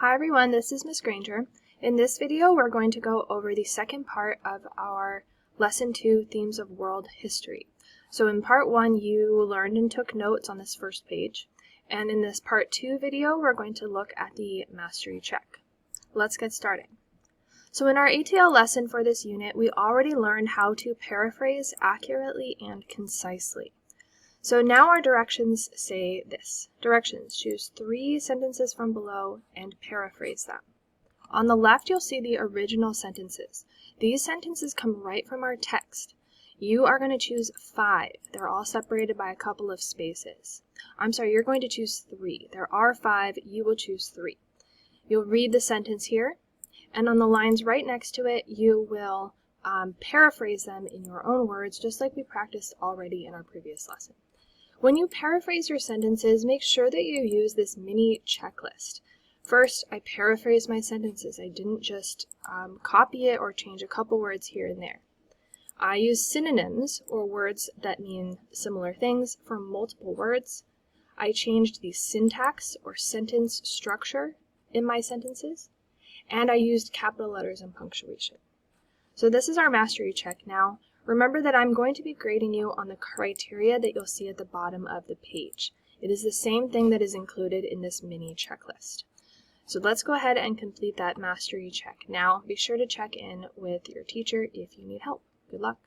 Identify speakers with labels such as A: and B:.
A: Hi everyone, this is Ms. Granger. In this video, we're going to go over the second part of our Lesson 2 Themes of World History. So in part 1, you learned and took notes on this first page. And in this part 2 video, we're going to look at the mastery check. Let's get started. So in our ATL lesson for this unit, we already learned how to paraphrase accurately and concisely. So now our directions say this. Directions: choose 3 sentences from below and paraphrase them. On the left, you'll see the original sentences. These sentences come right from our text. You are going to choose 5. They're all separated by a couple of spaces. You're going to choose 3. There are 5. You will choose 3. You'll read the sentence here, and on the lines right next to it, you will paraphrase them in your own words, just like we practiced already in our previous lesson. When you paraphrase your sentences, make sure that you use this mini checklist. First, I paraphrased my sentences. I didn't just copy it or change a couple words here and there. I use synonyms, or words that mean similar things, for multiple words. I changed the syntax or sentence structure in my sentences, and I used capital letters and punctuation. So this is our mastery check now. Remember that I'm going to be grading you on the criteria that you'll see at the bottom of the page. It is the same thing that is included in this mini checklist. So let's go ahead and complete that mastery check. Now, be sure to check in with your teacher if you need help. Good luck.